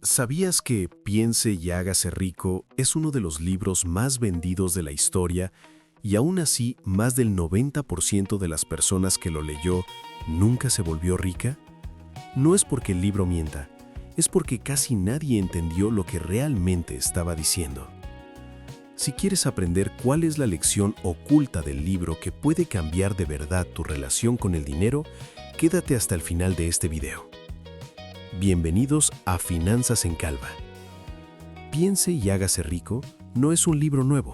¿Sabías que Piense y hágase rico es uno de los libros más vendidos de la historia y aún así más del 90% de las personas que lo leyó nunca se volvió rica? No es porque el libro mienta, es porque casi nadie entendió lo que realmente estaba diciendo. Si quieres aprender cuál es la lección oculta del libro que puede cambiar de verdad tu relación con el dinero, quédate hasta el final de este video. Bienvenidos a Finanzas en Calva. Piense y hágase rico no es un libro nuevo,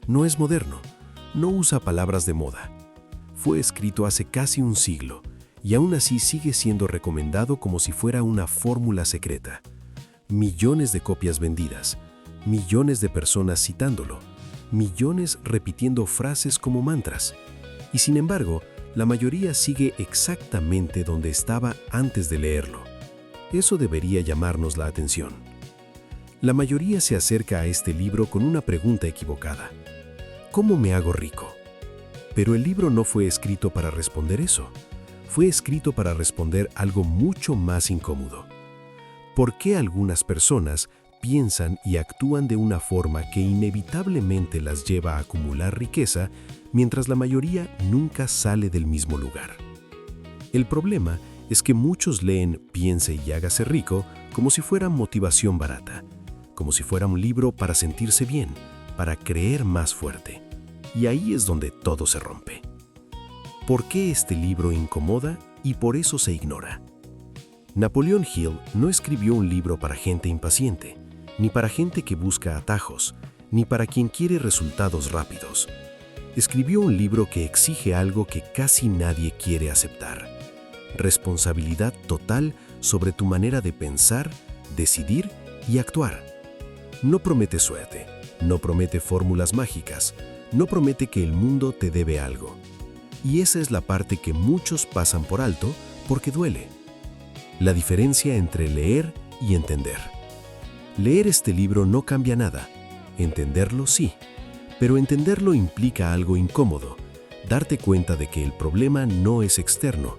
no es moderno, no usa palabras de moda. Fue escrito hace casi un siglo y aún así sigue siendo recomendado como si fuera una fórmula secreta. Millones de copias vendidas, millones de personas citándolo, millones repitiendo frases como mantras. Y sin embargo, la mayoría sigue exactamente donde estaba antes de leerlo. Eso debería llamarnos la atención. La mayoría se acerca a este libro con una pregunta equivocada. ¿Cómo me hago rico? Pero el libro no fue escrito para responder eso. Fue escrito para responder algo mucho más incómodo. ¿Por qué algunas personas piensan y actúan de una forma que inevitablemente las lleva a acumular riqueza, mientras la mayoría nunca sale del mismo lugar? El problema es que muchos leen Piense y hágase rico como si fuera motivación barata, como si fuera un libro para sentirse bien, para creer más fuerte. Y ahí es donde todo se rompe. ¿Por qué este libro incomoda y por eso se ignora? Napoleon Hill no escribió un libro para gente impaciente, ni para gente que busca atajos, ni para quien quiere resultados rápidos. Escribió un libro que exige algo que casi nadie quiere aceptar: responsabilidad total sobre tu manera de pensar, decidir y actuar. No promete suerte, no promete fórmulas mágicas, no promete que el mundo te debe algo. Y esa es la parte que muchos pasan por alto porque duele. La diferencia entre leer y entender. Leer este libro no cambia nada, entenderlo sí, pero entenderlo implica algo incómodo, darte cuenta de que el problema no es externo.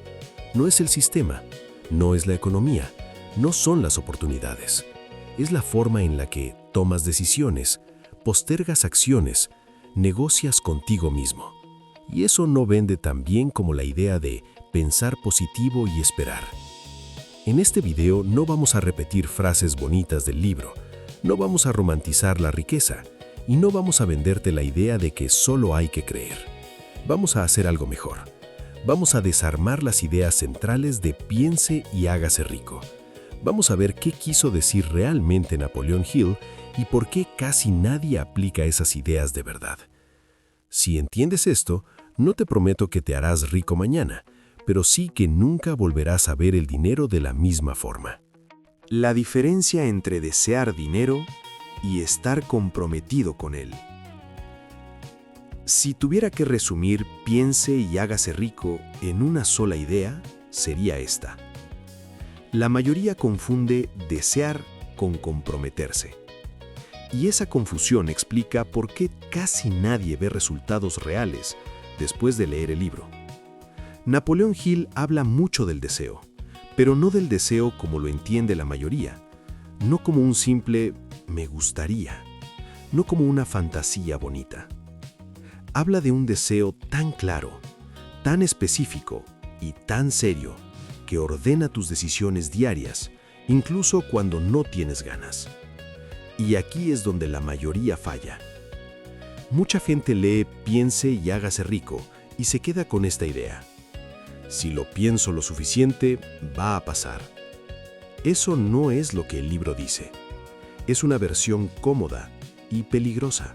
No es el sistema, no es la economía, no son las oportunidades. Es la forma en la que tomas decisiones, postergas acciones, negocias contigo mismo. Y eso no vende tan bien como la idea de pensar positivo y esperar. En este video no vamos a repetir frases bonitas del libro, no vamos a romantizar la riqueza y no vamos a venderte la idea de que solo hay que creer. Vamos a hacer algo mejor. Vamos a desarmar las ideas centrales de Piense y hágase rico. Vamos a ver qué quiso decir realmente Napoleon Hill y por qué casi nadie aplica esas ideas de verdad. Si entiendes esto, no te prometo que te harás rico mañana, pero sí que nunca volverás a ver el dinero de la misma forma. La diferencia entre desear dinero y estar comprometido con él. Si tuviera que resumir Piense y hágase rico en una sola idea, sería esta. La mayoría confunde desear con comprometerse. Y esa confusión explica por qué casi nadie ve resultados reales después de leer el libro. Napoleon Hill habla mucho del deseo, pero no del deseo como lo entiende la mayoría, no como un simple «me gustaría», no como una fantasía bonita. Habla de un deseo tan claro, tan específico y tan serio que ordena tus decisiones diarias, incluso cuando no tienes ganas. Y aquí es donde la mayoría falla. Mucha gente lee Piense y hágase rico y se queda con esta idea: si lo pienso lo suficiente, va a pasar. Eso no es lo que el libro dice. Es una versión cómoda y peligrosa.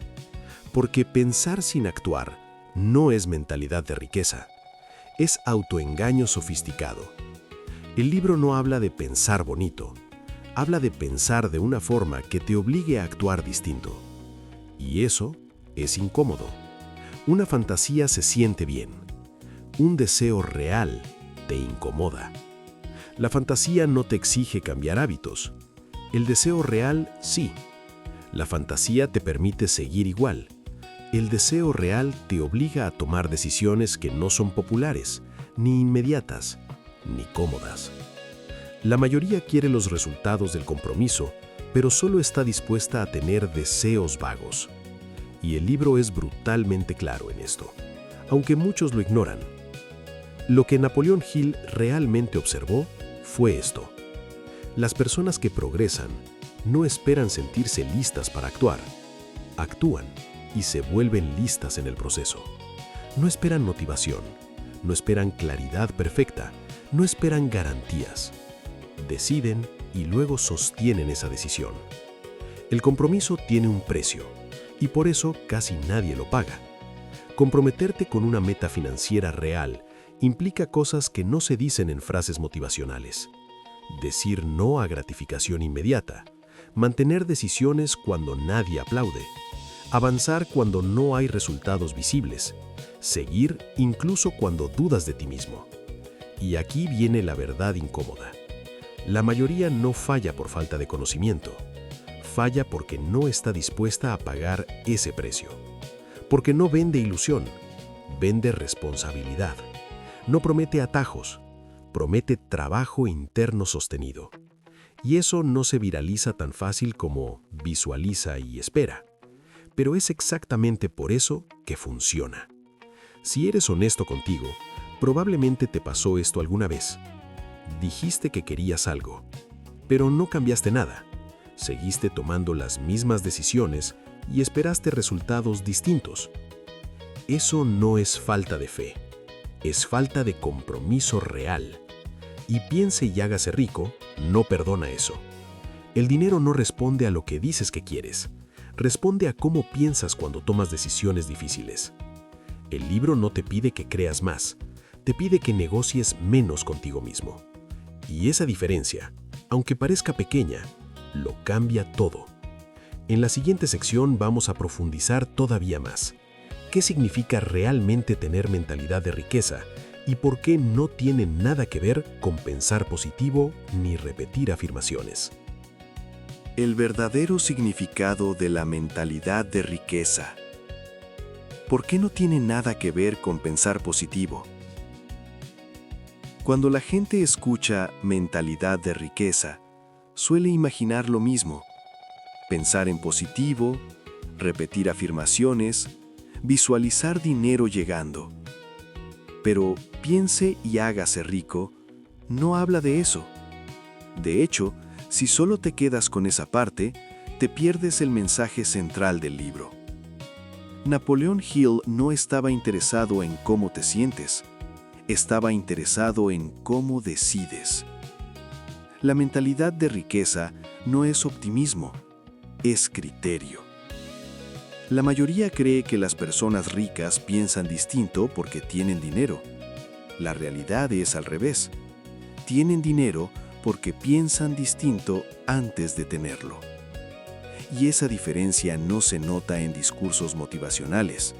Porque pensar sin actuar no es mentalidad de riqueza, es autoengaño sofisticado. El libro no habla de pensar bonito, habla de pensar de una forma que te obligue a actuar distinto. Y eso es incómodo. Una fantasía se siente bien. Un deseo real te incomoda. La fantasía no te exige cambiar hábitos. El deseo real sí. La fantasía te permite seguir igual. El deseo real te obliga a tomar decisiones que no son populares, ni inmediatas, ni cómodas. La mayoría quiere los resultados del compromiso, pero solo está dispuesta a tener deseos vagos. Y el libro es brutalmente claro en esto, aunque muchos lo ignoran. Lo que Napoleón Hill realmente observó fue esto. Las personas que progresan no esperan sentirse listas para actuar. Actúan y se vuelven listas en el proceso. No esperan motivación, no esperan claridad perfecta, no esperan garantías. Deciden y luego sostienen esa decisión. El compromiso tiene un precio y por eso casi nadie lo paga. Comprometerte con una meta financiera real implica cosas que no se dicen en frases motivacionales. Decir no a gratificación inmediata, mantener decisiones cuando nadie aplaude, avanzar cuando no hay resultados visibles, seguir incluso cuando dudas de ti mismo. Y aquí viene la verdad incómoda. La mayoría no falla por falta de conocimiento, falla porque no está dispuesta a pagar ese precio. Porque no vende ilusión, vende responsabilidad. No promete atajos, promete trabajo interno sostenido. Y eso no se viraliza tan fácil como visualiza y espera. Pero es exactamente por eso que funciona. Si eres honesto contigo, probablemente te pasó esto alguna vez. Dijiste que querías algo, pero no cambiaste nada. Seguiste tomando las mismas decisiones y esperaste resultados distintos. Eso no es falta de fe, es falta de compromiso real. Y Piense y hágase rico no perdona eso. El dinero no responde a lo que dices que quieres, responde a cómo piensas cuando tomas decisiones difíciles. El libro no te pide que creas más, te pide que negocies menos contigo mismo. Y esa diferencia, aunque parezca pequeña, lo cambia todo. En la siguiente sección vamos a profundizar todavía más. ¿Qué significa realmente tener mentalidad de riqueza y por qué no tiene nada que ver con pensar positivo ni repetir afirmaciones? El verdadero significado de la mentalidad de riqueza. ¿Por qué no tiene nada que ver con pensar positivo? Cuando la gente escucha mentalidad de riqueza, suele imaginar lo mismo. Pensar en positivo, repetir afirmaciones, visualizar dinero llegando. Pero Piense y hágase rico no habla de eso. De hecho, si solo te quedas con esa parte, te pierdes el mensaje central del libro. Napoleón Hill no estaba interesado en cómo te sientes, estaba interesado en cómo decides. La mentalidad de riqueza no es optimismo, es criterio. La mayoría cree que las personas ricas piensan distinto porque tienen dinero. La realidad es al revés. Tienen dinero porque piensan distinto antes de tenerlo. Y esa diferencia no se nota en discursos motivacionales.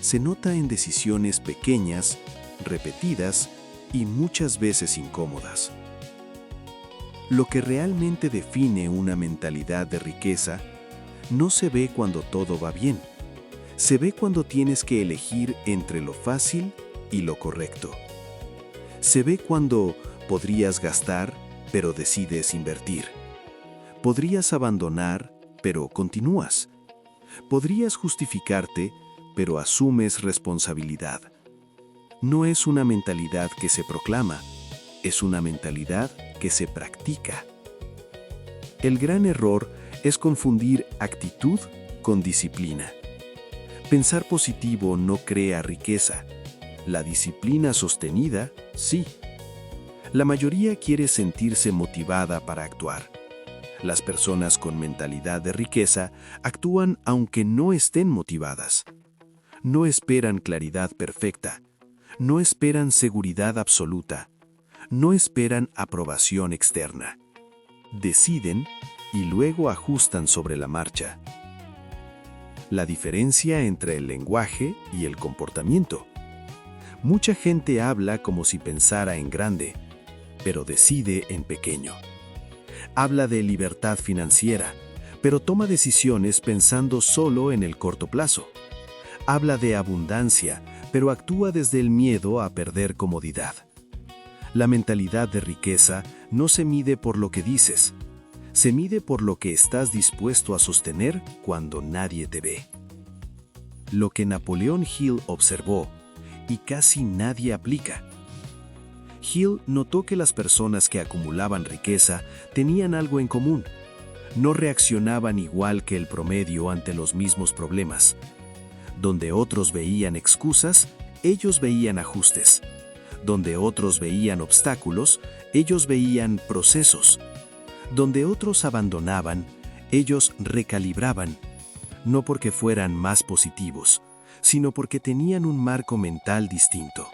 Se nota en decisiones pequeñas, repetidas y muchas veces incómodas. Lo que realmente define una mentalidad de riqueza no se ve cuando todo va bien. Se ve cuando tienes que elegir entre lo fácil y lo correcto. Se ve cuando podrías gastar, pero decides invertir. Podrías abandonar, pero continúas. Podrías justificarte, pero asumes responsabilidad. No es una mentalidad que se proclama, es una mentalidad que se practica. El gran error es confundir actitud con disciplina. Pensar positivo no crea riqueza. La disciplina sostenida, sí. La mayoría quiere sentirse motivada para actuar. Las personas con mentalidad de riqueza actúan aunque no estén motivadas. No esperan claridad perfecta. No esperan seguridad absoluta. No esperan aprobación externa. Deciden y luego ajustan sobre la marcha. La diferencia entre el lenguaje y el comportamiento. Mucha gente habla como si pensara en grande, pero decide en pequeño. Habla de libertad financiera, pero toma decisiones pensando solo en el corto plazo. Habla de abundancia, pero actúa desde el miedo a perder comodidad. La mentalidad de riqueza no se mide por lo que dices, se mide por lo que estás dispuesto a sostener cuando nadie te ve. Lo que Napoleón Hill observó y casi nadie aplica. Hill notó que las personas que acumulaban riqueza tenían algo en común. No reaccionaban igual que el promedio ante los mismos problemas. Donde otros veían excusas, ellos veían ajustes. Donde otros veían obstáculos, ellos veían procesos. Donde otros abandonaban, ellos recalibraban. No porque fueran más positivos, sino porque tenían un marco mental distinto.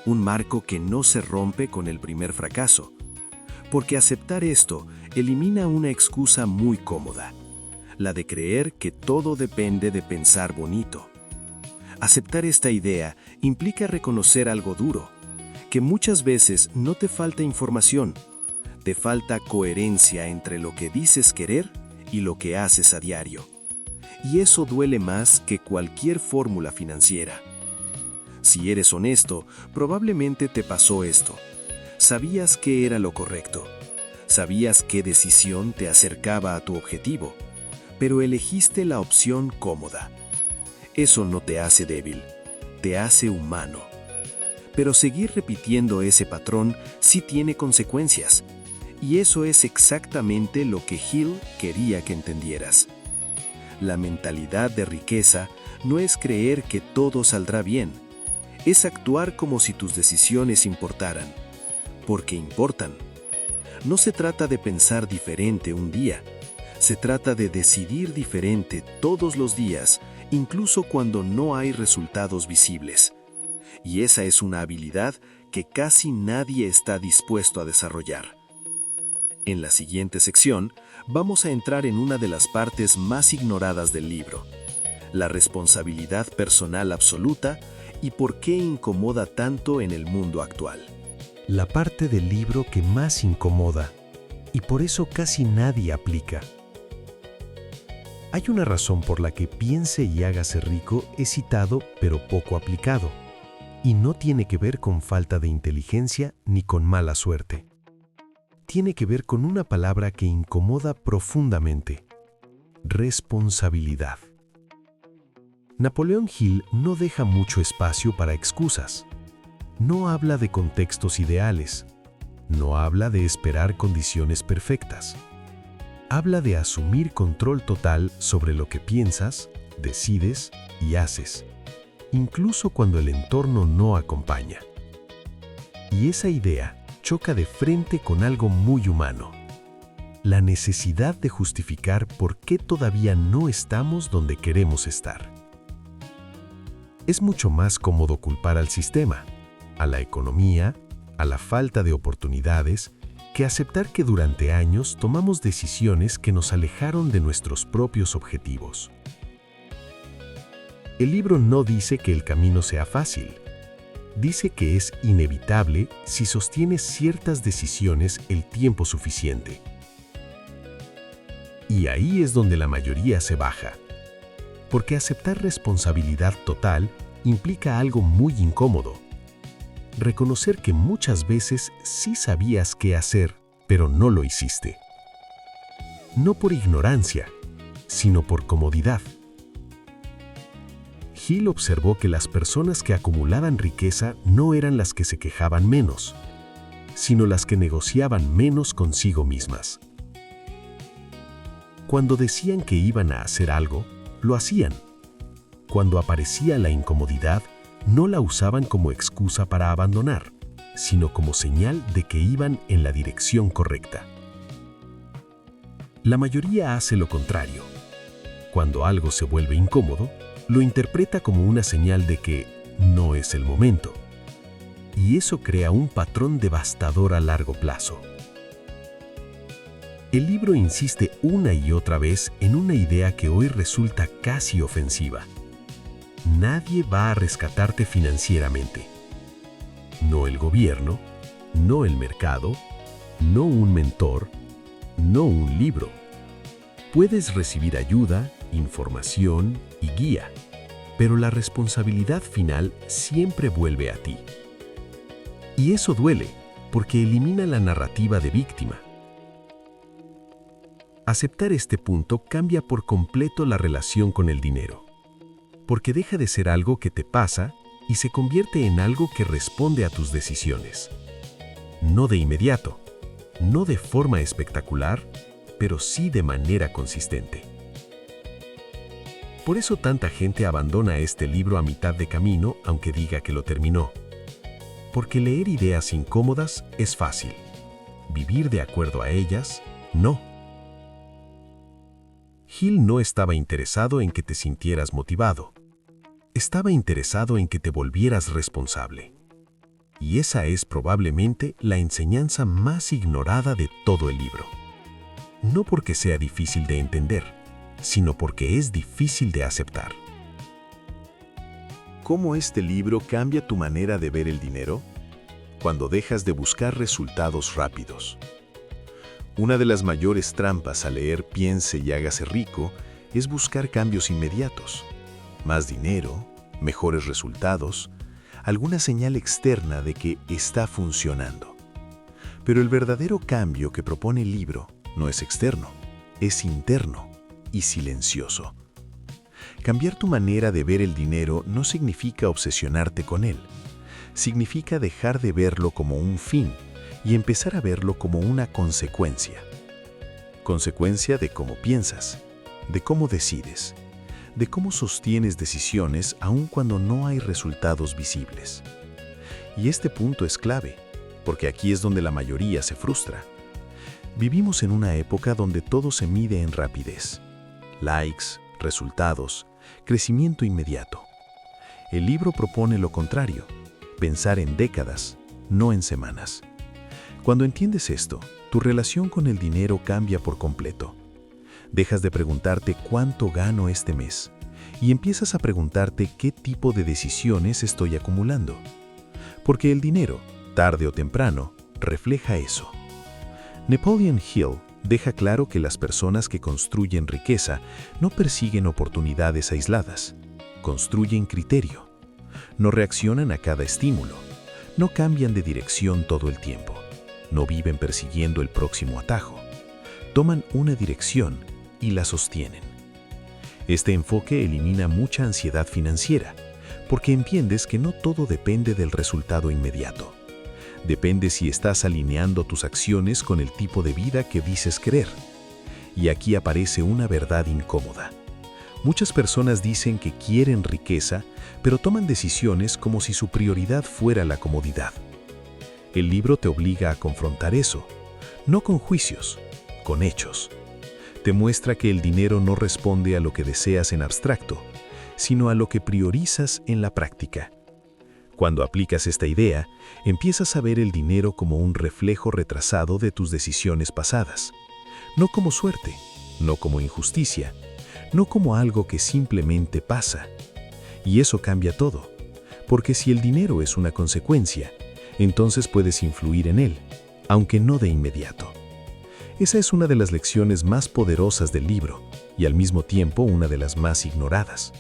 Un marco que no se rompe con el primer fracaso. Porque aceptar esto elimina una excusa muy cómoda, la de creer que todo depende de pensar bonito. Aceptar esta idea implica reconocer algo duro, que muchas veces no te falta información, te falta coherencia entre lo que dices querer y lo que haces a diario. Y eso duele más que cualquier fórmula financiera. Si eres honesto, probablemente te pasó esto. Sabías que era lo correcto. Sabías qué decisión te acercaba a tu objetivo, pero elegiste la opción cómoda. Eso no te hace débil, te hace humano. Pero seguir repitiendo ese patrón sí tiene consecuencias. Y eso es exactamente lo que Hill quería que entendieras. La mentalidad de riqueza no es creer que todo saldrá bien. Es actuar como si tus decisiones importaran. Porque importan. No se trata de pensar diferente un día. Se trata de decidir diferente todos los días, incluso cuando no hay resultados visibles. Y esa es una habilidad que casi nadie está dispuesto a desarrollar. En la siguiente sección, vamos a entrar en una de las partes más ignoradas del libro, la responsabilidad personal absoluta y por qué incomoda tanto en el mundo actual. La parte del libro que más incomoda, y por eso casi nadie aplica. Hay una razón por la que Piense y hágase rico es citado pero poco aplicado, y no tiene que ver con falta de inteligencia ni con mala suerte. Tiene que ver con una palabra que incomoda profundamente: responsabilidad. Napoleón Hill no deja mucho espacio para excusas. No habla de contextos ideales. No habla de esperar condiciones perfectas. Habla de asumir control total sobre lo que piensas, decides y haces, incluso cuando el entorno no acompaña. Y esa idea choca de frente con algo muy humano: la necesidad de justificar por qué todavía no estamos donde queremos estar. Es mucho más cómodo culpar al sistema, a la economía, a la falta de oportunidades, que aceptar que durante años tomamos decisiones que nos alejaron de nuestros propios objetivos. El libro no dice que el camino sea fácil. Dice que es inevitable si sostienes ciertas decisiones el tiempo suficiente. Y ahí es donde la mayoría se baja. Porque aceptar responsabilidad total implica algo muy incómodo. Reconocer que muchas veces sí sabías qué hacer, pero no lo hiciste. No por ignorancia, sino por comodidad. Hill observó que las personas que acumulaban riqueza no eran las que se quejaban menos, sino las que negociaban menos consigo mismas. Cuando decían que iban a hacer algo, lo hacían. Cuando aparecía la incomodidad, no la usaban como excusa para abandonar, sino como señal de que iban en la dirección correcta. La mayoría hace lo contrario. Cuando algo se vuelve incómodo, lo interpreta como una señal de que no es el momento. Y eso crea un patrón devastador a largo plazo. El libro insiste una y otra vez en una idea que hoy resulta casi ofensiva. Nadie va a rescatarte financieramente. No el gobierno, no el mercado, no un mentor, no un libro. Puedes recibir ayuda, información y guía, pero la responsabilidad final siempre vuelve a ti. Y eso duele, porque elimina la narrativa de víctima. Aceptar este punto cambia por completo la relación con el dinero, porque deja de ser algo que te pasa y se convierte en algo que responde a tus decisiones. No de inmediato, no de forma espectacular, pero sí de manera consistente. Por eso tanta gente abandona este libro a mitad de camino, aunque diga que lo terminó. Porque leer ideas incómodas es fácil. Vivir de acuerdo a ellas, no. Hill no estaba interesado en que te sintieras motivado. Estaba interesado en que te volvieras responsable. Y esa es probablemente la enseñanza más ignorada de todo el libro. No porque sea difícil de entender, sino porque es difícil de aceptar. ¿Cómo este libro cambia tu manera de ver el dinero? Cuando dejas de buscar resultados rápidos. Una de las mayores trampas al leer Piense y hágase rico es buscar cambios inmediatos. Más dinero, mejores resultados, alguna señal externa de que está funcionando. Pero el verdadero cambio que propone el libro no es externo, es interno y silencioso. Cambiar tu manera de ver el dinero no significa obsesionarte con él. Significa dejar de verlo como un fin y empezar a verlo como una consecuencia. Consecuencia de cómo piensas, de cómo decides, de cómo sostienes decisiones aun cuando no hay resultados visibles. Y este punto es clave, porque aquí es donde la mayoría se frustra. Vivimos en una época donde todo se mide en rapidez. Likes, resultados, crecimiento inmediato. El libro propone lo contrario, pensar en décadas, no en semanas. Cuando entiendes esto, tu relación con el dinero cambia por completo. Dejas de preguntarte cuánto gano este mes y empiezas a preguntarte qué tipo de decisiones estoy acumulando. Porque el dinero, tarde o temprano, refleja eso. Napoleon Hill deja claro que las personas que construyen riqueza no persiguen oportunidades aisladas, construyen criterio. No reaccionan a cada estímulo, no cambian de dirección todo el tiempo, no viven persiguiendo el próximo atajo. Toman una dirección y la sostienen. Este enfoque elimina mucha ansiedad financiera, porque entiendes que no todo depende del resultado inmediato. Depende si estás alineando tus acciones con el tipo de vida que dices querer. Y aquí aparece una verdad incómoda. Muchas personas dicen que quieren riqueza, pero toman decisiones como si su prioridad fuera la comodidad. El libro te obliga a confrontar eso, no con juicios, con hechos. Te muestra que el dinero no responde a lo que deseas en abstracto, sino a lo que priorizas en la práctica. Cuando aplicas esta idea, empiezas a ver el dinero como un reflejo retrasado de tus decisiones pasadas. No como suerte, no como injusticia, no como algo que simplemente pasa. Y eso cambia todo, porque si el dinero es una consecuencia, entonces puedes influir en él, aunque no de inmediato. Esa es una de las lecciones más poderosas del libro y al mismo tiempo una de las más ignoradas,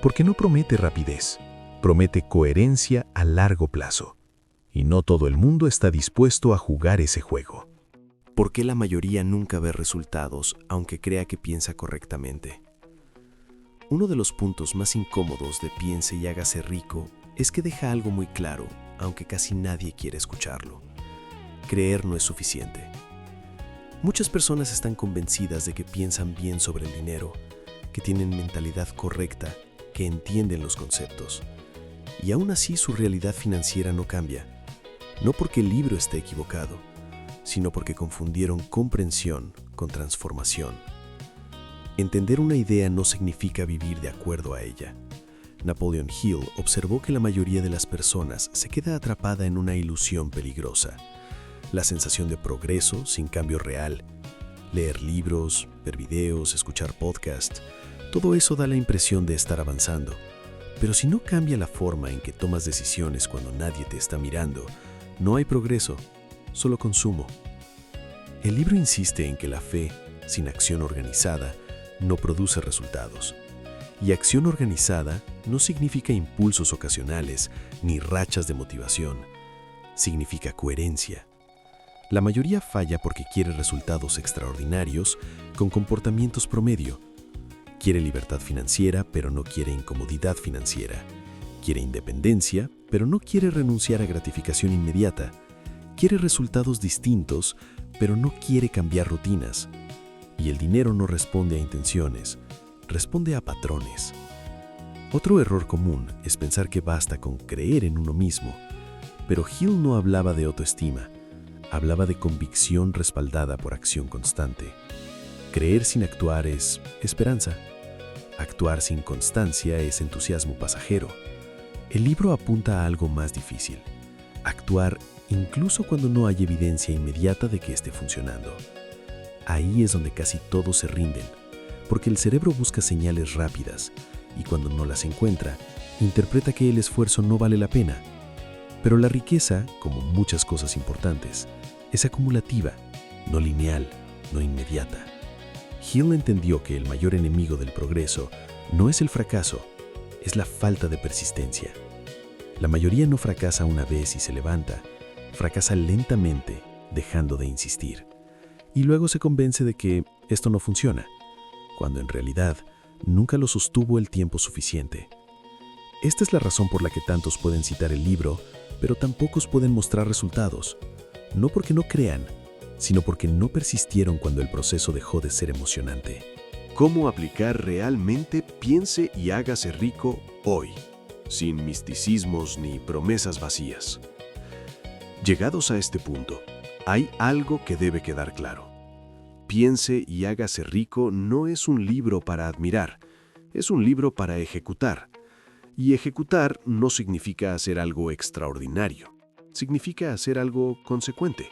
porque no promete rapidez, promete coherencia a largo plazo. Y no todo el mundo está dispuesto a jugar ese juego. ¿Por qué la mayoría nunca ve resultados, aunque crea que piensa correctamente? Uno de los puntos más incómodos de Piense y hágase rico es que deja algo muy claro, aunque casi nadie quiere escucharlo. Creer no es suficiente. Muchas personas están convencidas de que piensan bien sobre el dinero, que tienen mentalidad correcta, que entienden los conceptos. Y aún así su realidad financiera no cambia. No porque el libro esté equivocado, sino porque confundieron comprensión con transformación. Entender una idea no significa vivir de acuerdo a ella. Napoleon Hill observó que la mayoría de las personas se queda atrapada en una ilusión peligrosa. La sensación de progreso sin cambio real. Leer libros, ver videos, escuchar podcasts, todo eso da la impresión de estar avanzando. Pero si no cambia la forma en que tomas decisiones cuando nadie te está mirando, no hay progreso, solo consumo. El libro insiste en que la fe, sin acción organizada, no produce resultados. Y acción organizada no significa impulsos ocasionales ni rachas de motivación. Significa coherencia, La mayoría falla porque quiere resultados extraordinarios con comportamientos promedio. Quiere libertad financiera, pero no quiere incomodidad financiera. Quiere independencia, pero no quiere renunciar a gratificación inmediata. Quiere resultados distintos, pero no quiere cambiar rutinas. Y el dinero no responde a intenciones, responde a patrones. Otro error común es pensar que basta con creer en uno mismo. Pero Hill no hablaba de autoestima, hablaba de convicción respaldada por acción constante. Creer sin actuar es esperanza. Actuar sin constancia es entusiasmo pasajero. El libro apunta a algo más difícil: actuar incluso cuando no hay evidencia inmediata de que esté funcionando. Ahí es donde casi todos se rinden, porque el cerebro busca señales rápidas y cuando no las encuentra, interpreta que el esfuerzo no vale la pena. Pero la riqueza, como muchas cosas importantes, es acumulativa, no lineal, no inmediata. Hill entendió que el mayor enemigo del progreso no es el fracaso, es la falta de persistencia. La mayoría no fracasa una vez y se levanta, fracasa lentamente, dejando de insistir. Y luego se convence de que esto no funciona, cuando en realidad nunca lo sostuvo el tiempo suficiente. Esta es la razón por la que tantos pueden citar el libro, pero tan pocos pueden mostrar resultados. No porque no crean, sino porque no persistieron cuando el proceso dejó de ser emocionante. ¿Cómo aplicar realmente Piense y hágase rico hoy, sin misticismos ni promesas vacías? Llegados a este punto, hay algo que debe quedar claro. Piense y hágase rico no es un libro para admirar, es un libro para ejecutar. Y ejecutar no significa hacer algo extraordinario, significa hacer algo consecuente.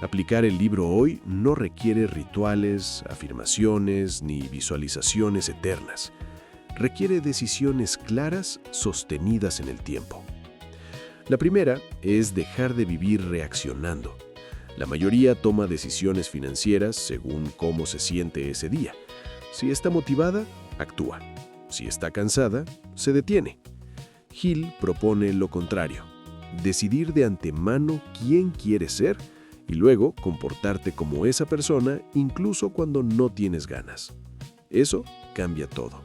Aplicar el libro hoy no requiere rituales, afirmaciones ni visualizaciones eternas. Requiere decisiones claras, sostenidas en el tiempo. La primera es dejar de vivir reaccionando. La mayoría toma decisiones financieras según cómo se siente ese día. Si está motivada, actúa. Si está cansada, se detiene. Hill propone lo contrario: decidir de antemano quién quieres ser y luego comportarte como esa persona incluso cuando no tienes ganas. Eso cambia todo.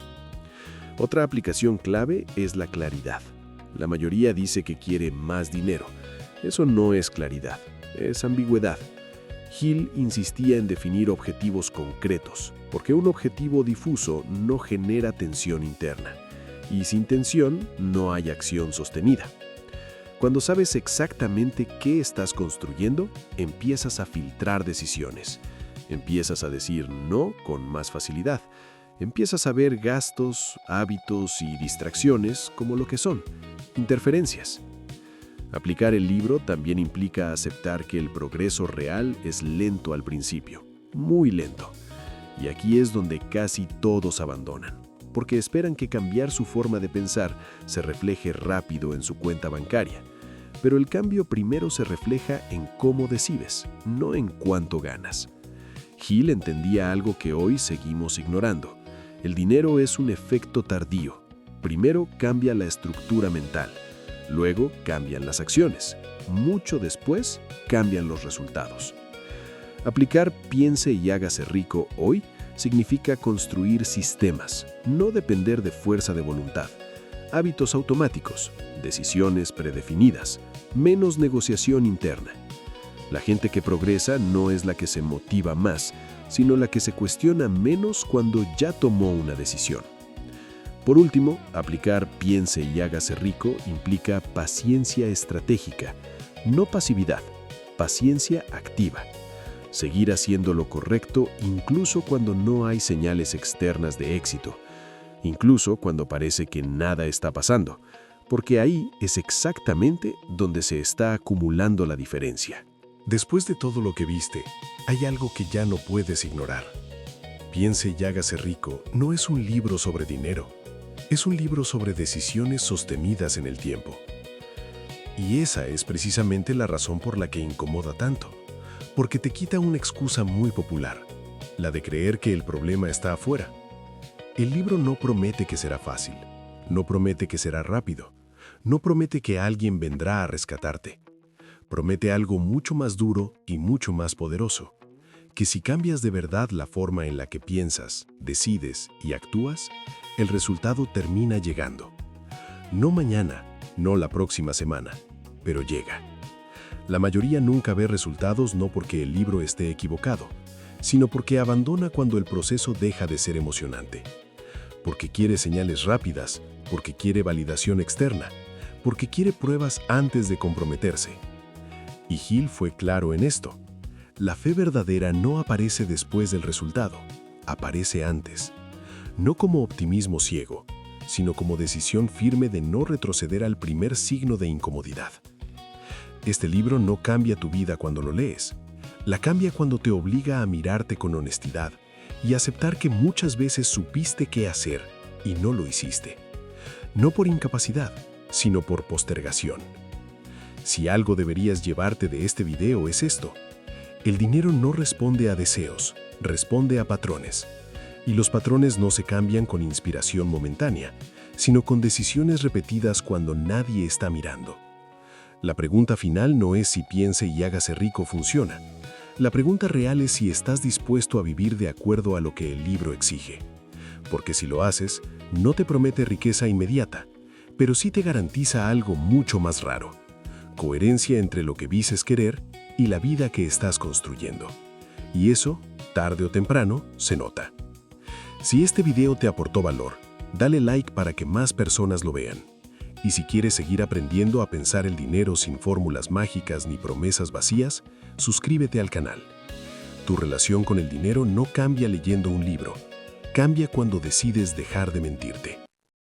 Otra aplicación clave es la claridad. La mayoría dice que quiere más dinero. Eso no es claridad, es ambigüedad. Hill insistía en definir objetivos concretos, porque un objetivo difuso no genera tensión interna, y sin tensión no hay acción sostenida. Cuando sabes exactamente qué estás construyendo, empiezas a filtrar decisiones. Empiezas a decir no con más facilidad. Empiezas a ver gastos, hábitos y distracciones como lo que son: interferencias. Aplicar el libro también implica aceptar que el progreso real es lento al principio, muy lento. Y aquí es donde casi todos abandonan, porque esperan que cambiar su forma de pensar se refleje rápido en su cuenta bancaria. Pero el cambio primero se refleja en cómo decides, no en cuánto ganas. Hill entendía algo que hoy seguimos ignorando. El dinero es un efecto tardío. Primero cambia la estructura mental. Luego cambian las acciones. Mucho después cambian los resultados. Aplicar Piense y hágase rico hoy significa construir sistemas, no depender de fuerza de voluntad. Hábitos automáticos, decisiones predefinidas, menos negociación interna. La gente que progresa no es la que se motiva más, sino la que se cuestiona menos cuando ya tomó una decisión. Por último, aplicar Piense y hágase rico implica paciencia estratégica, no pasividad, paciencia activa. Seguir haciendo lo correcto incluso cuando no hay señales externas de éxito, incluso cuando parece que nada está pasando, porque ahí es exactamente donde se está acumulando la diferencia. Después de todo lo que viste, hay algo que ya no puedes ignorar. Piense y hágase rico no es un libro sobre dinero. Es un libro sobre decisiones sostenidas en el tiempo. Y esa es precisamente la razón por la que incomoda tanto. Porque te quita una excusa muy popular, la de creer que el problema está afuera. El libro no promete que será fácil, no promete que será rápido, no promete que alguien vendrá a rescatarte. Promete algo mucho más duro y mucho más poderoso, que si cambias de verdad la forma en la que piensas, decides y actúas, el resultado termina llegando. No mañana, no la próxima semana, pero llega. La mayoría nunca ve resultados no porque el libro esté equivocado, sino porque abandona cuando el proceso deja de ser emocionante. Porque quiere señales rápidas, porque quiere validación externa, porque quiere pruebas antes de comprometerse. Y Hill fue claro en esto. La fe verdadera no aparece después del resultado, aparece antes. No como optimismo ciego, sino como decisión firme de no retroceder al primer signo de incomodidad. Este libro no cambia tu vida cuando lo lees. La cambia cuando te obliga a mirarte con honestidad y aceptar que muchas veces supiste qué hacer y no lo hiciste. No por incapacidad, sino por postergación. Si algo deberías llevarte de este video es esto. El dinero no responde a deseos, responde a patrones. Y los patrones no se cambian con inspiración momentánea, sino con decisiones repetidas cuando nadie está mirando. La pregunta final no es si piense y hágase rico funciona. La pregunta real es si estás dispuesto a vivir de acuerdo a lo que el libro exige. Porque si lo haces, no te promete riqueza inmediata, pero sí te garantiza algo mucho más raro: coherencia entre lo que dices querer y la vida que estás construyendo. Y eso, tarde o temprano, se nota. Si este video te aportó valor, dale like para que más personas lo vean. Y si quieres seguir aprendiendo a pensar el dinero sin fórmulas mágicas ni promesas vacías, suscríbete al canal. Tu relación con el dinero no cambia leyendo un libro, cambia cuando decides dejar de mentirte.